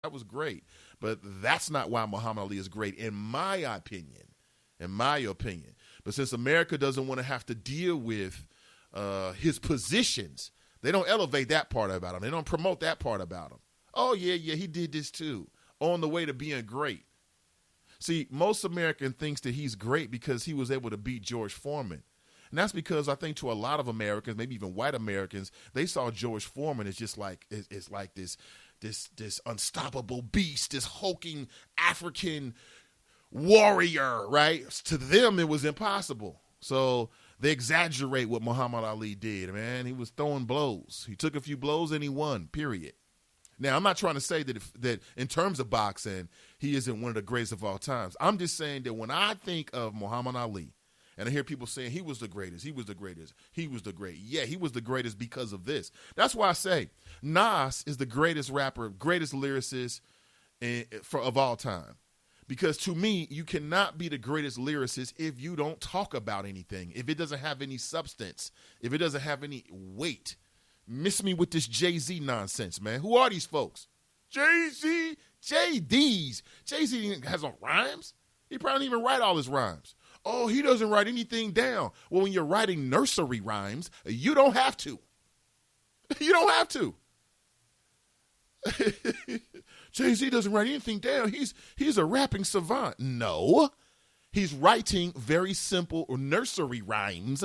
That was great. But that's not why Muhammad Ali is great, in my opinion. In my opinion. But since America doesn't want to have to deal with his positions, they don't elevate that part about him. They don't promote that part about him. Oh, yeah, he did this too. On the way to being great. See, most American thinks that he's great because he was able to beat George Foreman. And that's because I think to a lot of Americans, maybe even white Americans, they saw George Foreman as just like it's like this unstoppable beast, this hulking African warrior, right? To them, it was impossible. So they exaggerate what Muhammad Ali did, man. He was throwing blows. He took a few blows and he won, period. Now, I'm not trying to say that in terms of boxing, he isn't one of the greatest of all times. I'm just saying that when I think of Muhammad Ali, and I hear people saying he was the greatest, he was the greatest, he was the great. Yeah, he was the greatest because of this. That's why I say Nas is the greatest rapper, greatest lyricist of all time. Because to me, you cannot be the greatest lyricist if you don't talk about anything, if it doesn't have any substance, if it doesn't have any weight. Miss me with this Jay-Z nonsense, man. Who are these folks? Jay-Z, J.D.'s. Jay-Z has no rhymes. He probably don't even write all his rhymes. Oh, he doesn't write anything down. Well, when you're writing nursery rhymes, you don't have to. You don't have to. Jay-Z doesn't write anything down. He's a rapping savant. No. He's writing very simple nursery rhymes.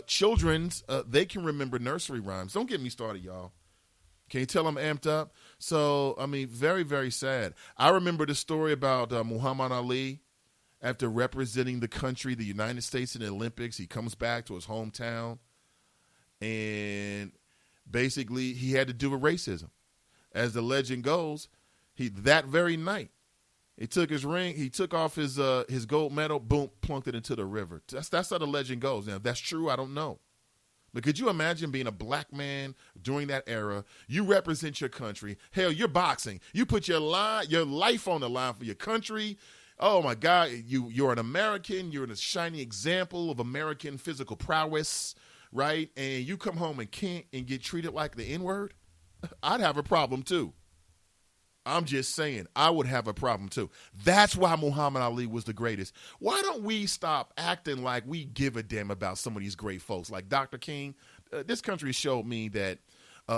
Children's, they can remember nursery rhymes. Don't get me started, y'all. Can you tell I'm amped up? So, I mean, very, very sad. I remember the story about Muhammad Ali. After representing the country, the United States in the Olympics, he comes back to his hometown, and basically he had to do with racism. As the legend goes, that very night, he took his ring, he took off his gold medal, boom, plunked it into the river. That's how the legend goes. Now, if that's true, I don't know. But could you imagine being a black man during that era? You represent your country. Hell, you're boxing. You put your life on the line for your country. Oh, my God, you're an American. You're a shining example of American physical prowess, right? And you come home and can't and get treated like the N-word? I'd have a problem, too. I'm just saying, I would have a problem, too. That's why Muhammad Ali was the greatest. Why don't we stop acting like we give a damn about some of these great folks? Like Dr. King, this country showed me that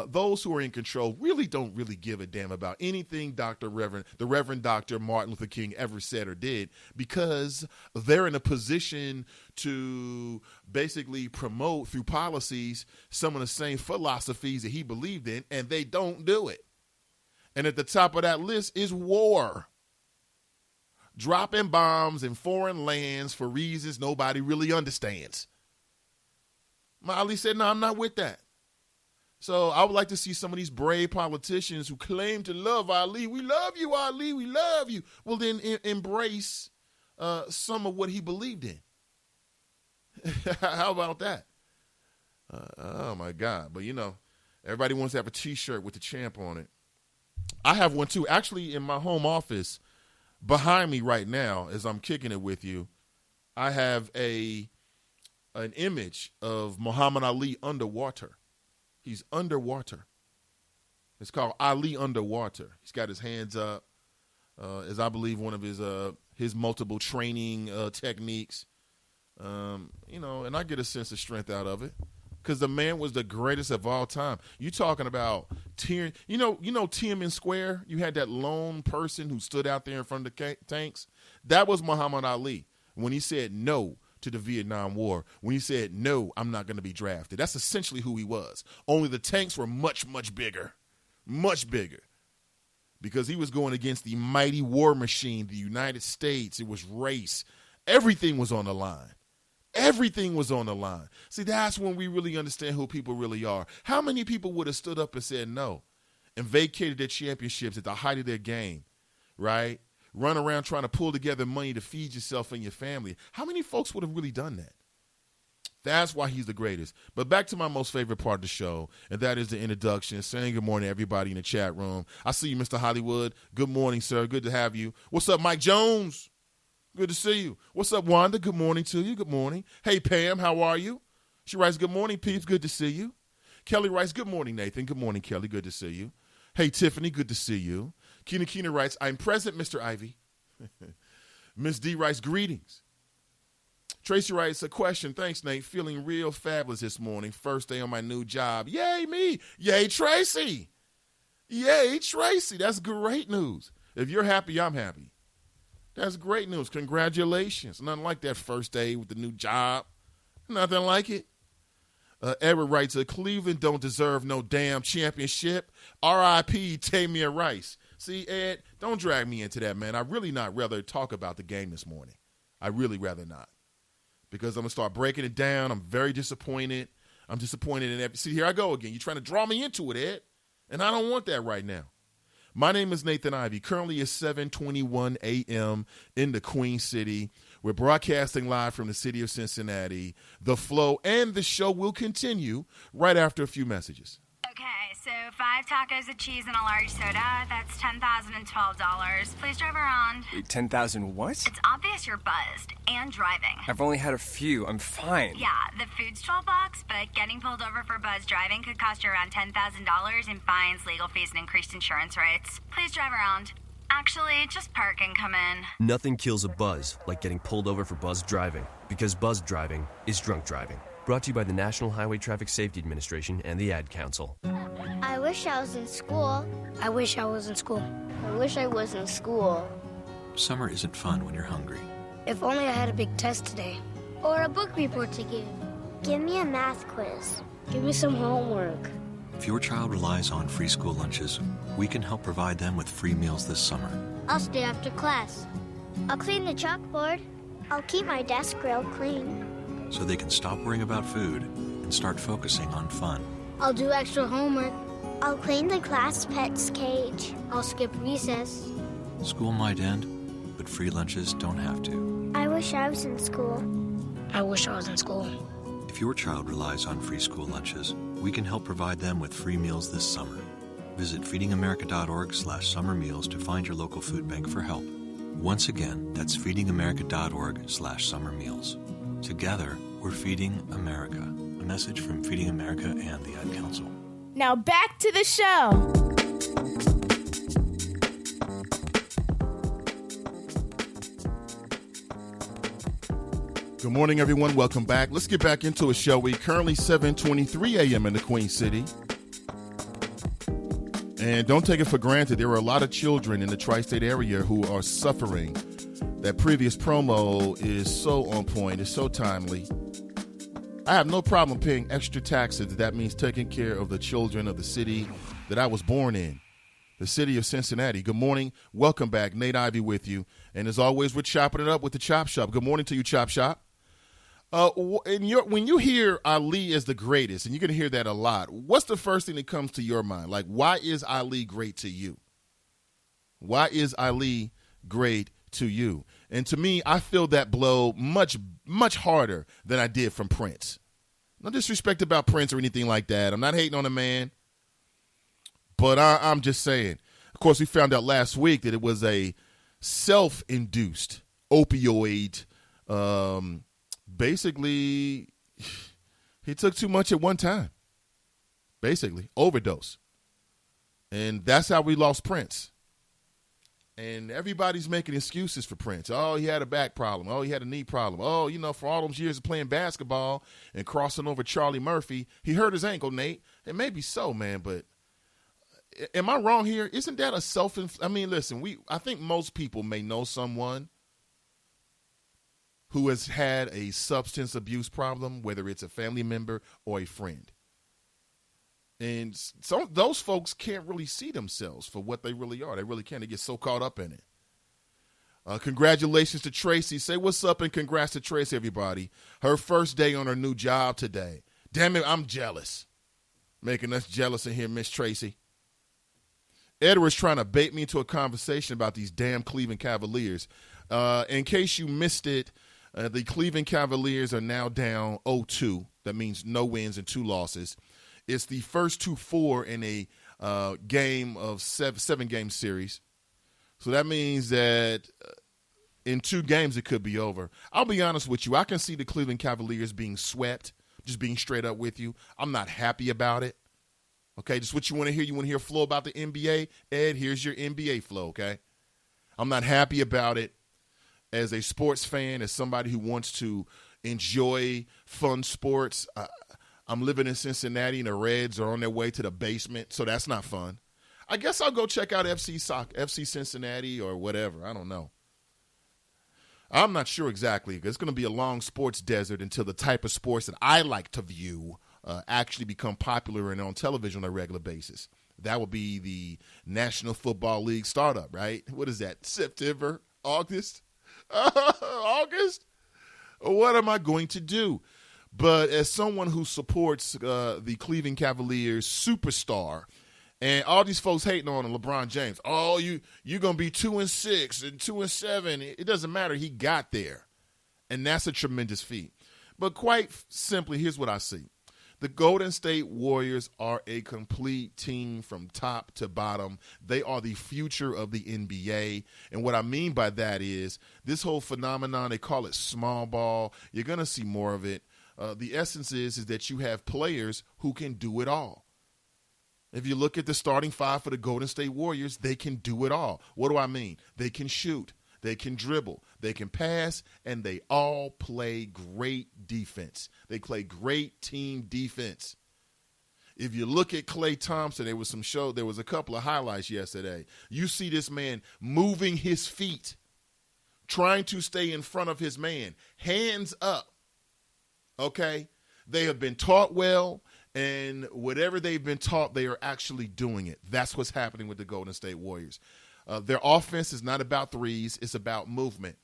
those who are in control really don't really give a damn about anything the Reverend Dr. Martin Luther King ever said or did, because they're in a position to basically promote through policies some of the same philosophies that he believed in, and they don't do it. And at the top of that list is war. Dropping bombs in foreign lands for reasons nobody really understands. Ali said, no, I'm not with that. So I would like to see some of these brave politicians who claim to love Ali. We love you, Ali. We love you. Well, then embrace some of what he believed in. How about that? Oh, my God. But, everybody wants to have a T-shirt with the champ on it. I have one, too. Actually, in my home office, behind me right now, as I'm kicking it with you, I have an image of Muhammad Ali underwater. He's underwater. It's called Ali Underwater. He's got his hands up, as I believe one of his multiple training techniques. And I get a sense of strength out of it because the man was the greatest of all time. You talking about Tiananmen Square? You had that lone person who stood out there in front of the tanks. That was Muhammad Ali when he said no to the Vietnam War, when he said, no, I'm not going to be drafted. That's essentially who he was. Only the tanks were much, much bigger, because he was going against the mighty war machine, the United States. It was race. Everything was on the line. Everything was on the line. See, that's when we really understand who people really are. How many people would have stood up and said no and vacated their championships at the height of their game, right? Run around trying to pull together money to feed yourself and your family. How many folks would have really done that? That's why he's the greatest. But back to my most favorite part of the show, and that is the introduction, saying good morning to everybody in the chat room. I see you, Mr. Hollywood. Good morning, sir. Good to have you. What's up, Mike Jones? Good to see you. What's up, Wanda? Good morning to you. Good morning. Hey, Pam, how are you? She writes, good morning, peeps. Good to see you. Kelly writes, good morning, Nathan. Good morning, Kelly. Good to see you. Hey, Tiffany, good to see you. Keena writes, I'm present, Mr. Ivy. Miss D writes, greetings. Tracy writes, a question. Thanks, Nate. Feeling real fabulous this morning. First day on my new job. Yay, me. Yay, Tracy. Yay, Tracy. That's great news. If you're happy, I'm happy. That's great news. Congratulations. Nothing like that first day with the new job. Nothing like it. Edward writes, Cleveland don't deserve no damn championship. R.I.P. Tamir Rice. See, Ed, don't drag me into that, man. I'd really not rather talk about the game this morning. I'd really rather not. Because I'm going to start breaking it down. I'm very disappointed. I'm disappointed in every. See, here I go again. You're trying to draw me into it, Ed. And I don't want that right now. My name is Nathan Ivey. Currently it's 7:21 a.m. in the Queen City. We're broadcasting live from the city of Cincinnati. The flow and the show will continue right after a few messages. Okay, so 5 tacos of cheese and a large soda. That's $10,012. Please drive around. Wait, 10,000 what? It's obvious you're buzzed and driving. I've only had a few. I'm fine. Yeah, the food's $12, but getting pulled over for buzz driving could cost you around $10,000 in fines, legal fees, and increased insurance rates. Please drive around. Actually, just park and come in. Nothing kills a buzz like getting pulled over for buzz driving, because buzz driving is drunk driving. Brought to you by the National Highway Traffic Safety Administration and the Ad Council. I wish I was in school. I wish I was in school. I wish I was in school. Summer isn't fun when you're hungry. If only I had a big test today. Or a book report to give. Give me a math quiz. Give me some homework. If your child relies on free school lunches, we can help provide them with free meals this summer. I'll stay after class. I'll clean the chalkboard. I'll keep my desk real clean. So they can stop worrying about food and start focusing on fun. I'll do extra homework. I'll clean the class pet's cage. I'll skip recess. School might end, but free lunches don't have to. I wish I was in school. I wish I was in school. If your child relies on free school lunches, we can help provide them with free meals this summer. Visit feedingamerica.org/summer meals to find your local food bank for help. Once again, that's feedingamerica.org/summer meals. Together, we're feeding America. A message from Feeding America and the Ad Council. Now back to the show. Good morning, everyone. Welcome back. Let's get back into a show. We currently 7:23 a.m. in the Queen City. And don't take it for granted. There are a lot of children in the tri-state area who are suffering. That previous promo is so on point. It's so timely. I have no problem paying extra taxes. That means taking care of the children of the city that I was born in, the city of Cincinnati. Good morning. Welcome back. Nate Ivey with you. And as always, we're chopping it up with the Chop Shop. Good morning to you, Chop Shop. When you hear Ali as the greatest, and you're going to hear that a lot, what's the first thing that comes to your mind? Like, why is Ali great to you? Why is Ali great to you? And to me, I feel that blow much, much harder than I did from Prince. No disrespect about Prince or anything like that. I'm not hating on the man. But I'm just saying. Of course, we found out last week that it was a self-induced opioid. Basically, he took too much at one time. Basically, overdose. And that's how we lost Prince. And everybody's making excuses for Prince. Oh, he had a back problem. Oh, he had a knee problem. Oh, for all those years of playing basketball and crossing over Charlie Murphy, he hurt his ankle, Nate. And maybe so, man, but am I wrong here? Isn't that a listen, I think most people may know someone who has had a substance abuse problem, whether it's a family member or a friend. And some those folks can't really see themselves for what they really are. They really can't. They get so caught up in it. Congratulations to Tracy. Say what's up and congrats to Tracy, everybody. Her first day on her new job today. Damn it, I'm jealous. Making us jealous in here, Miss Tracy. Edward's trying to bait me into a conversation about these damn Cleveland Cavaliers. In case you missed it, the Cleveland Cavaliers are now down 0-2. That means no wins and 2 losses. It's the first 2-4 in a game of seven-game series. So that means that in 2 games it could be over. I'll be honest with you. I can see the Cleveland Cavaliers being swept, just being straight up with you. I'm not happy about it. Okay, just what you want to hear. You want to hear a flow about the NBA? Ed, here's your NBA flow, okay? I'm not happy about it as a sports fan, as somebody who wants to enjoy fun sports. I'm living in Cincinnati, and the Reds are on their way to the basement, so that's not fun. I guess I'll go check out FC Cincinnati or whatever. I don't know. I'm not sure exactly. It's going to be a long sports desert until the type of sports that I like to view actually become popular and on television on a regular basis. That will be the National Football League startup, right? What is that, September, August? August? What am I going to do? But as someone who supports the Cleveland Cavaliers superstar, and all these folks hating on LeBron James, oh, you're going to be 2-6 and 2-7. It doesn't matter. He got there, and that's a tremendous feat. But quite simply, here's what I see. The Golden State Warriors are a complete team from top to bottom. They are the future of the NBA. And what I mean by that is this whole phenomenon, they call it small ball. You're going to see more of it. The essence is that you have players who can do it all. If you look at the starting five for the Golden State Warriors, they can do it all. What do I mean? They can shoot. They can dribble, they can pass, and they all play great defense. They play great team defense. If you look at Klay Thompson, there was a couple of highlights yesterday. You see this man moving his feet, trying to stay in front of his man, hands up. Okay? They have been taught well, and whatever they've been taught, they are actually doing it. That's what's happening with the Golden State Warriors. Their offense is not about threes. It's about movement.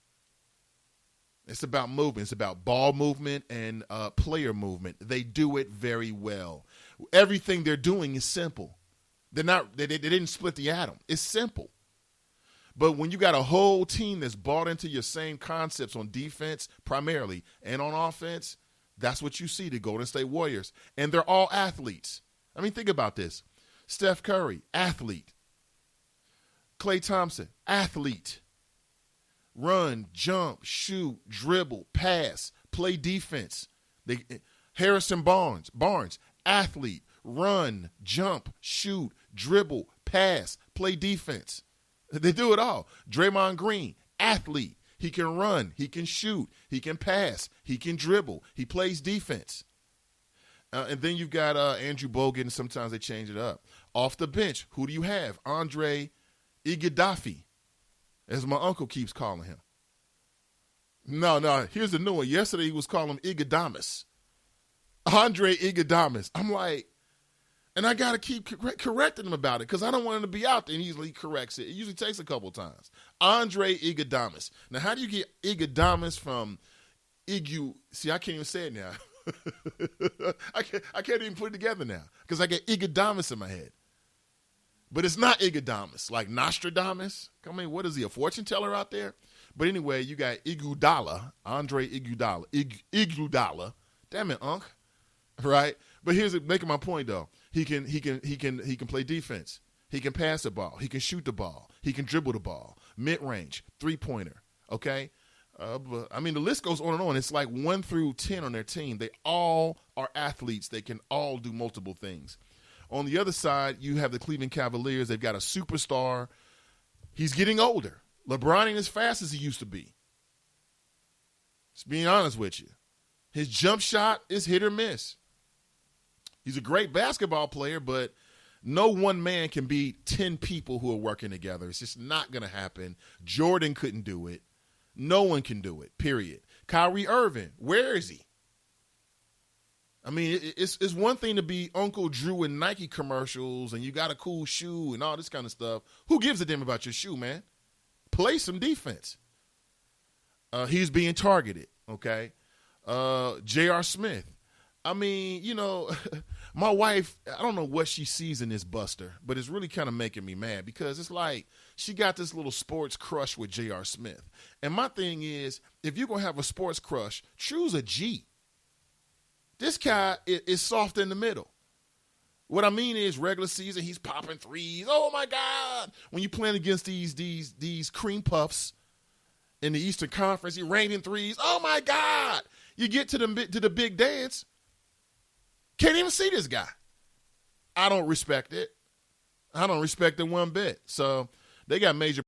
It's about movement. It's about ball movement and player movement. They do it very well. Everything they're doing is simple. They didn't split the atom. It's simple. But when you got a whole team that's bought into your same concepts on defense primarily and on offense, that's what you see, the Golden State Warriors. And they're all athletes. I mean, think about this. Steph Curry, athlete. Klay Thompson, athlete. Run, jump, shoot, dribble, pass, play defense. Harrison Barnes, athlete. Run, jump, shoot, dribble, pass, play defense. They do it all. Draymond Green, athlete. He can run, he can shoot, he can pass, he can dribble, he plays defense. And then you've got Andrew Bogut, and sometimes they change it up. Off the bench, who do you have? Andre Iguodala, as my uncle keeps calling him. No, here's the new one. Yesterday he was calling him Iguodala. Andre Iguodala. I'm like, and I got to keep correcting him about it because I don't want him to be out there, and he corrects it. It usually takes a couple times. Andre Iguodala. Now, how do you get Iguodala from Igu? See, I can't even say it now. I can't even put it together now because I get Iguodala in my head. But it's not Iguodala, like Nostradamus. I mean, what is he, a fortune teller out there? But anyway, you got Iguodala, Andre Iguodala, Iguodala. Damn it, Unc. Right? But here's making my point though. He can play defense. He can pass the ball. He can shoot the ball. He can dribble the ball. Mid-range, three-pointer. Okay? But, I mean, the list goes on and on. It's like 1 through 10 on their team. They all are athletes. They can all do multiple things. On the other side, you have the Cleveland Cavaliers. They've got a superstar. He's getting older. LeBron ain't as fast as he used to be. Just being honest with you. His jump shot is hit or miss. He's a great basketball player, but no one man can beat 10 people who are working together. It's just not going to happen. Jordan couldn't do it. No one can do it, period. Kyrie Irving, where is he? I mean, it's one thing to be Uncle Drew in Nike commercials and you got a cool shoe and all this kind of stuff. Who gives a damn about your shoe, man? Play some defense. He's being targeted, okay? J.R. Smith. I mean, you know, my wife, I don't know what she sees in this Buster, but it's really kind of making me mad because it's like she got this little sports crush with J.R. Smith. And my thing is, if you're going to have a sports crush, choose a G. This guy is soft in the middle. What I mean is regular season, he's popping threes. Oh, my God. When you're playing against these cream puffs in the Eastern Conference, you're raining threes. Oh, my God. You get to the big dance. Can't even see this guy. I don't respect it. I don't respect it one bit. So they got major